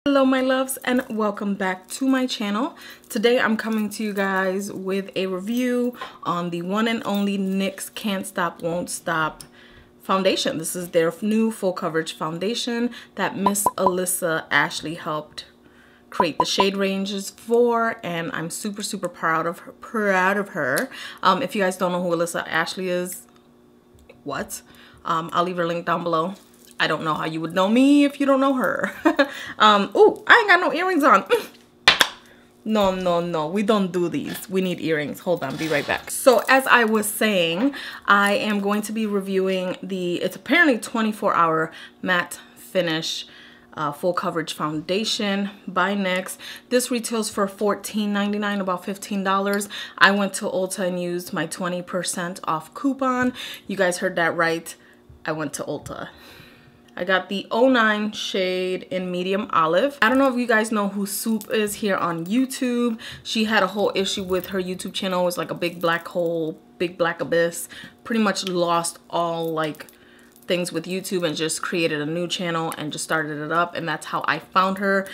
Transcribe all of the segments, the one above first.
Hello my loves and welcome back to my channel. Today I'm coming to you guys with a review on the one and only NYX Can't Stop Won't Stop foundation. This is their new full coverage foundation that Miss Alissa Ashley helped create the shade ranges for, and I'm super proud of her. If you guys don't know who Alissa Ashley is, I'll leave her link down below. I don't know how you would know me if you don't know her. Oh, I ain't got no earrings on. No, we don't do these. We need earrings. Hold on, be right back. So as I was saying, I am going to be reviewing it's apparently 24-hour matte finish full coverage foundation by NYX. This retails for $14.99, about $15. I went to Ulta and used my 20% off coupon. You guys heard that right. I went to Ulta. I got the 09 shade in medium olive. I don't know if you guys know who Swoop is here on YouTube. She had a whole issue with her YouTube channel. It was like a big black hole, big black abyss. Pretty much lost all like things with YouTube and just created a new channel and just started it up. And that's how I found her,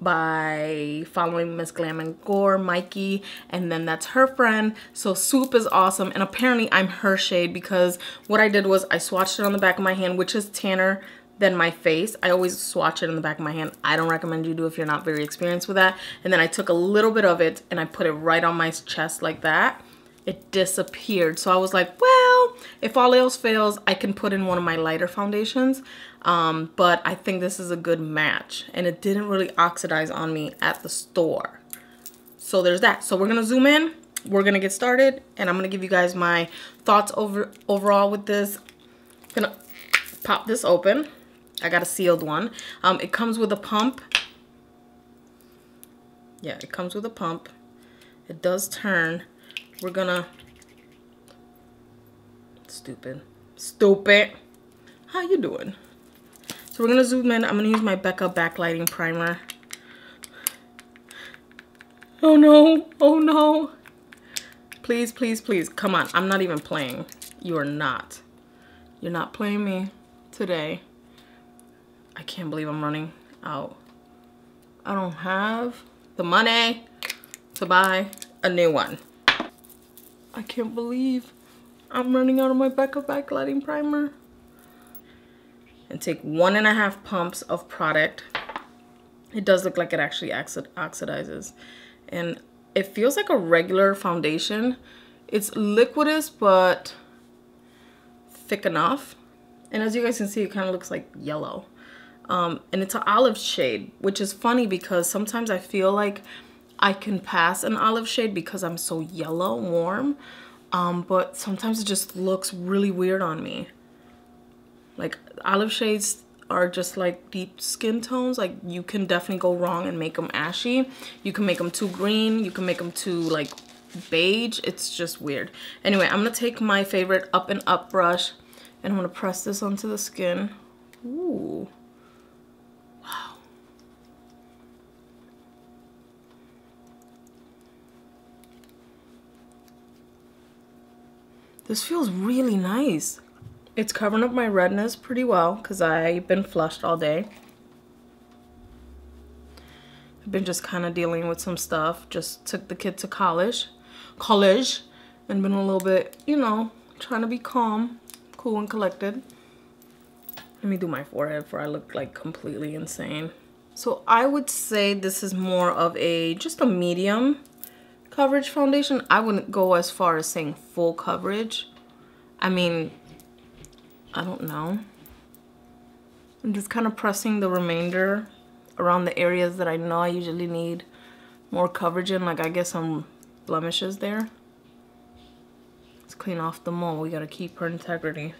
by following Miss Glam and Gore, Mikey, and then that's her friend. So Swoop is awesome, and apparently I'm her shade because what I did was I swatched it on the back of my hand, which is tanner than my face. I always swatch it on the back of my hand. I don't recommend you do if you're not very experienced with that. And then I took a little bit of it and I put it right on my chest like that. It disappeared. So I was like, well, if all else fails, I can put in one of my lighter foundations. But I think this is a good match, and it didn't really oxidize on me at the store. So there's that. So we're gonna zoom in, we're gonna get started, and I'm gonna give you guys my thoughts overall with this. I'm gonna pop this open. I got a sealed one. It comes with a pump. Yeah, it comes with a pump. It does turn. We're gonna, stupid. How you doing? So we're gonna zoom in. I'm gonna use my Becca backlighting primer. Oh no. Please, come on. I'm not even playing. You're not playing me today. I can't believe I'm running out. I don't have the money to buy a new one. I can't believe I'm running out of my Becca backlighting primer. And take 1.5 pumps of product. It does look like it actually oxidizes. And it feels like a regular foundation. It's liquidous, but thick enough. And as you guys can see, it kind of looks like yellow. And it's an olive shade, which is funny because sometimes I feel like I can pass an olive shade because I'm so yellow warm. But sometimes it just looks really weird on me. Like, olive shades are just like deep skin tones. Like, you can definitely go wrong and make them ashy. You can make them too green. You can make them too like beige. It's just weird. Anyway, I'm gonna take my favorite Up and Up brush and I'm gonna press this onto the skin. Ooh. Wow. This feels really nice. It's covering up my redness pretty well because I've been flushed all day. I've been just kind of dealing with some stuff. Just took the kid to college, and been a little bit, you know, trying to be calm, cool and collected. Let me do my forehead before I look like completely insane. So I would say this is more of just a medium coverage foundation. I wouldn't go as far as saying full coverage. I mean, I don't know. I'm just kind of pressing the remainder around the areas that I know I usually need more coverage in. Like, I guess some blemishes there. Let's clean off the mole. We gotta keep her integrity.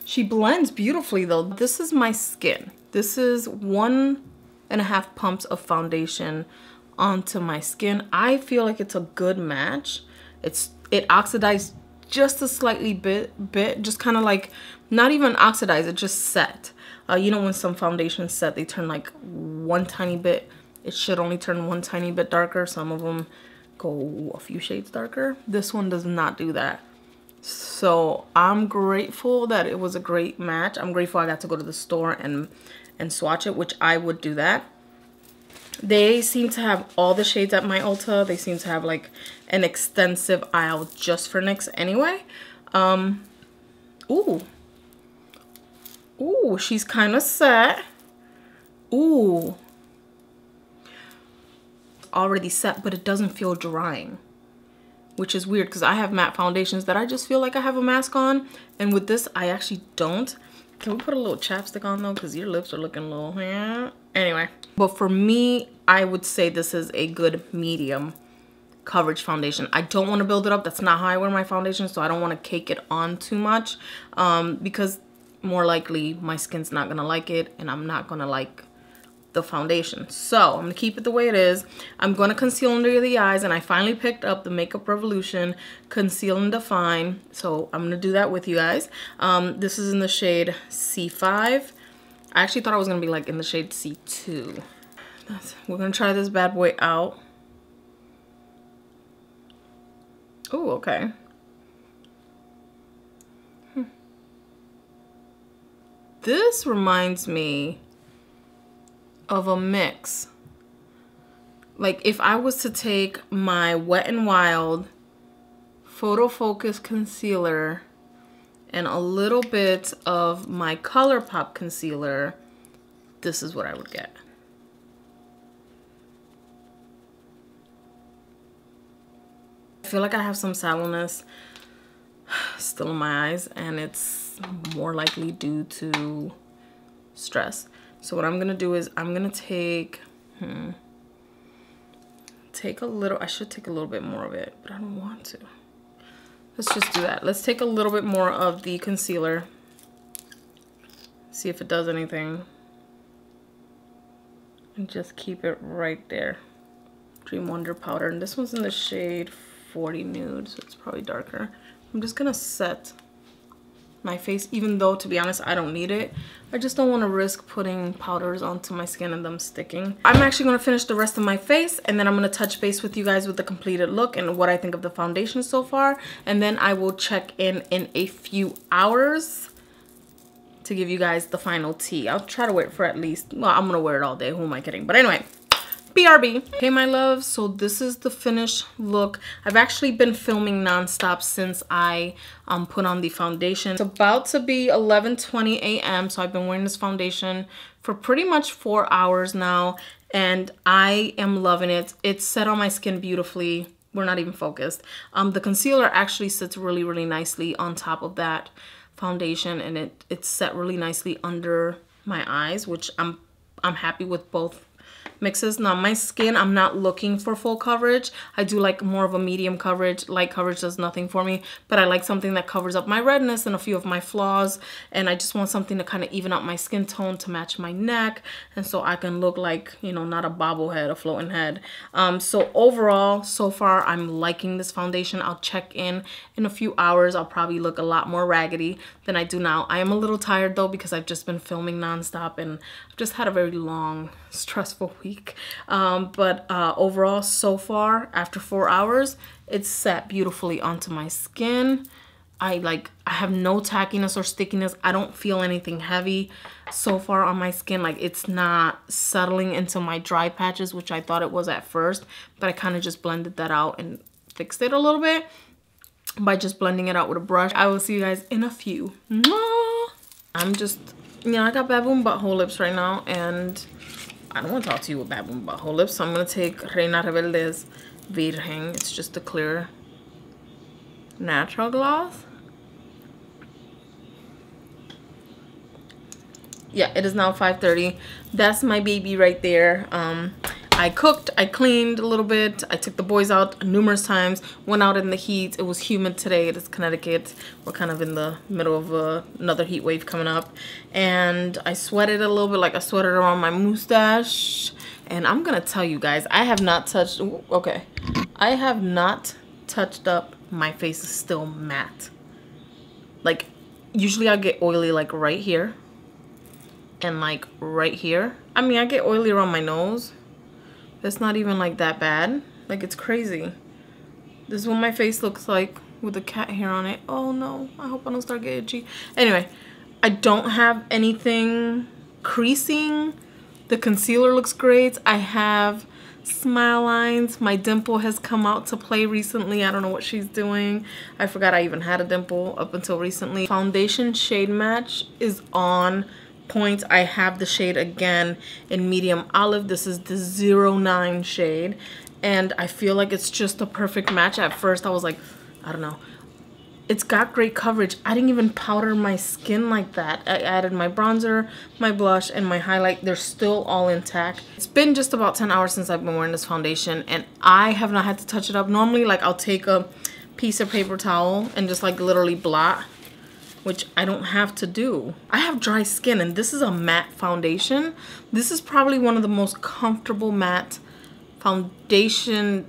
She blends beautifully though. This is my skin. This is 1.5 pumps of foundation onto my skin. I feel like it's a good match. It oxidized just a slightly bit, just kind of like, not even oxidized, it just set. You know, when some foundations set, they turn like one tiny bit. It should only turn one tiny bit darker. Some of them go a few shades darker. This one does not do that. So I'm grateful that it was a great match. I'm grateful I got to go to the store and and swatch it, which I would do that. They seem to have all the shades at my Ulta. They seem to have like an extensive aisle just for NYX anyway. Ooh, she's kind of set. Ooh, already set, but it doesn't feel drying, which is weird because I have matte foundations that I just feel like I have a mask on, and with this I actually don't. Can we put a little chapstick on though, because your lips are looking a little, yeah. Anyway, but for me, I would say this is a good medium coverage foundation. I don't want to build it up. That's not how I wear my foundation, so I don't want to cake it on too much, because more likely my skin's not gonna like it, and I'm not gonna like the foundation. So I'm gonna keep it the way it is. I'm gonna conceal under the eyes, and I finally picked up the Makeup Revolution Conceal and Define, so I'm gonna do that with you guys. This is in the shade C5. I actually thought I was gonna be like in the shade C2. We're gonna try this bad boy out. Oh, okay. This reminds me of a mix. Like if I was to take my Wet n Wild Photo Focus concealer and a little bit of my ColourPop concealer, this is what I would get. I feel like I have some sallowness still in my eyes, and it's more likely due to stress. So what I'm gonna do is I'm gonna take a little, I should take a little bit more of it, but I don't want to. Let's just do that. Let's take a little bit more of the concealer. See if it does anything. And just keep it right there. Dream Wonder powder, and this one's in the shade 40 Nude, so it's probably darker. I'm just gonna set my face, even though to be honest I don't need it. I just don't want to risk putting powders onto my skin and them sticking. I'm actually going to finish the rest of my face, and then I'm going to touch base with you guys with the completed look and what I think of the foundation so far, and then I will check in a few hours to give you guys the final tea. I'll try to wear it for at least, well, I'm going to wear it all day, who am I kidding? But anyway, BRB. Hey my loves, so this is the finished look. I've actually been filming nonstop since I put on the foundation. It's about to be 11:20 a.m. so I've been wearing this foundation for pretty much 4 hours now, and I am loving it. It's set on my skin beautifully. We're not even focused. The concealer actually sits really, really nicely on top of that foundation, and it's set really nicely under my eyes, which I'm happy with both mixes. Now my skin, I'm not looking for full coverage. I do like more of a medium coverage. Light coverage does nothing for me, but I like something that covers up my redness and a few of my flaws, and I just want something to kind of even out my skin tone to match my neck, and so I can look like, you know, not a bobblehead, a floating head. So overall, so far I'm liking this foundation. I'll check in a few hours. I'll probably look a lot more raggedy than I do now. I am a little tired though, because I've just been filming nonstop, and I've just had a very long, stressful week. But overall, so far, after 4 hours, it's set beautifully onto my skin. I have no tackiness or stickiness. I don't feel anything heavy so far on my skin. Like, it's not settling into my dry patches, which I thought it was at first, but I kind of just blended that out and fixed it a little bit by just blending it out with a brush. I will see you guys in a few. I'm just, you know, I got Baboon butthole lips right now, and I don't want to talk to you with Baboon butthole lips, so I'm going to take Reina Rebelde's Virgen. It's just a clear natural gloss. Yeah, it is now 5:30. That's my baby right there. I cooked, I cleaned a little bit, I took the boys out numerous times, went out in the heat. It was humid today. It is Connecticut. We're kind of in the middle of another heat wave coming up, and I sweated a little bit, like I sweated around my mustache. And I'm gonna tell you guys, I have not touched, okay, I have not touched up. My face is still matte. Like, usually I get oily like right here and like right here. I mean, I get oily around my nose. It's not even like that bad. Like, it's crazy. This is what my face looks like with the cat hair on it. Oh no, I hope I don't start getting itchy. Anyway, I don't have anything creasing. The concealer looks great. I have smile lines. My dimple has come out to play recently. I don't know what she's doing. I forgot I even had a dimple up until recently. Foundation shade match is on point. I have the shade again in medium olive. This is the 09 shade, and I feel like it's just a perfect match. At first I was like, I don't know. It's got great coverage. I didn't even powder my skin like that. I added my bronzer, my blush, and my highlight. They're still all intact. It's been just about 10 hours since I've been wearing this foundation, and I have not had to touch it up. Normally, like, I'll take a piece of paper towel and just like literally blot, which I don't have to do. I have dry skin, and this is a matte foundation. This is probably one of the most comfortable matte foundations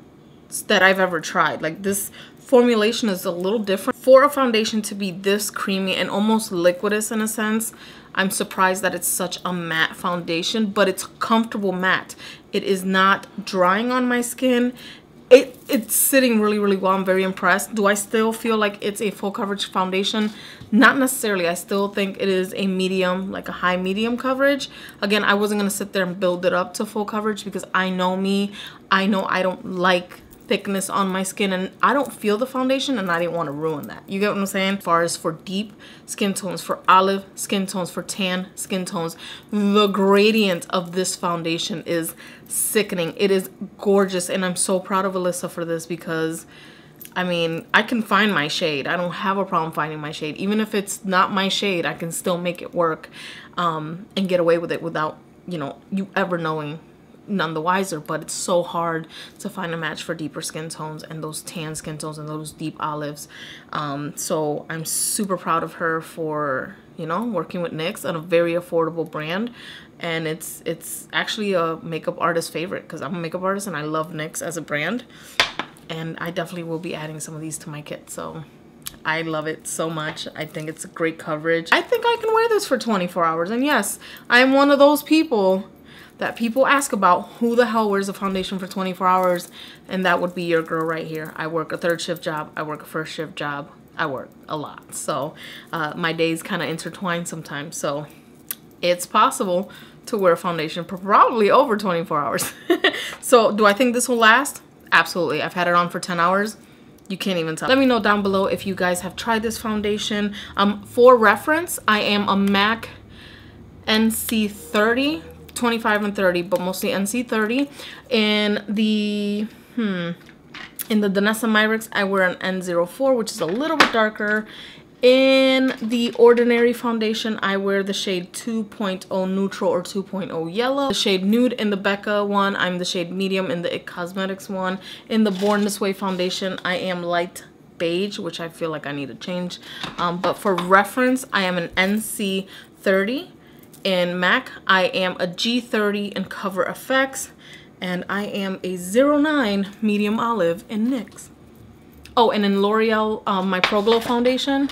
that I've ever tried. Like, this formulation is a little different. For a foundation to be this creamy and almost liquidous in a sense, I'm surprised that it's such a matte foundation, but it's comfortable matte. It is not drying on my skin. It's sitting really, really well. I'm very impressed. Do I still feel like it's a full coverage foundation? Not necessarily. I still think it is a medium, like a high medium coverage. Again, I wasn't going to sit there and build it up to full coverage because I know me. I know I don't like thickness on my skin, and I don't feel the foundation, and I didn't want to ruin that. You get what I'm saying? As far as for deep skin tones, for olive skin tones, for tan skin tones, the gradient of this foundation is sickening. It is gorgeous, and I'm so proud of Alissa for this because, I mean, I can find my shade. I don't have a problem finding my shade. Even if it's not my shade, I can still make it work and get away with it without, you know, you ever knowing none the wiser. But it's so hard to find a match for deeper skin tones and those tan skin tones and those deep olives. So I'm super proud of her for, you know, working with NYX on a very affordable brand. And it's actually a makeup artist favorite because I'm a makeup artist and I love NYX as a brand. And I definitely will be adding some of these to my kit. So I love it so much. I think it's a great coverage. I think I can wear this for 24 hours. And yes, I'm one of those people that people ask about, who the hell wears a foundation for 24 hours, and that would be your girl right here. I work a third shift job, I work a first shift job, I work a lot. So my days kind of intertwine sometimes. So it's possible to wear a foundation for probably over 24 hours. So do I think this will last? Absolutely. I've had it on for 10 hours. You can't even tell. Let me know down below if you guys have tried this foundation. For reference, I am a MAC NC30. 25 and 30, but mostly NC30. In the Danessa Myricks, I wear an N04, which is a little bit darker. In the Ordinary foundation, I wear the shade 2.0 neutral or 2.0 yellow. The shade nude in the Becca one. I'm the shade medium in the IT Cosmetics one. In the Born This Way foundation, I am light beige, which I feel like I need to change. But for reference, I am an NC30. In MAC, I am a G30 in Cover FX, and I am a 09 medium olive in NYX. Oh, and in L'Oreal, my Pro Glow foundation,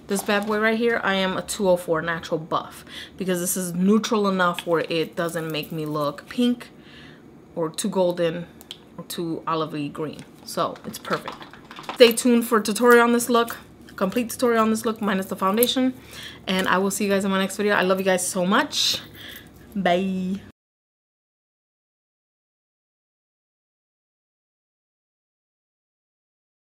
this bad boy right here, I am a 204 natural buff because this is neutral enough where it doesn't make me look pink or too golden or too olivey green. So it's perfect. Stay tuned for a tutorial on this look. Complete tutorial on this look minus the foundation, and I will see you guys in my next video. I love you guys so much. Bye.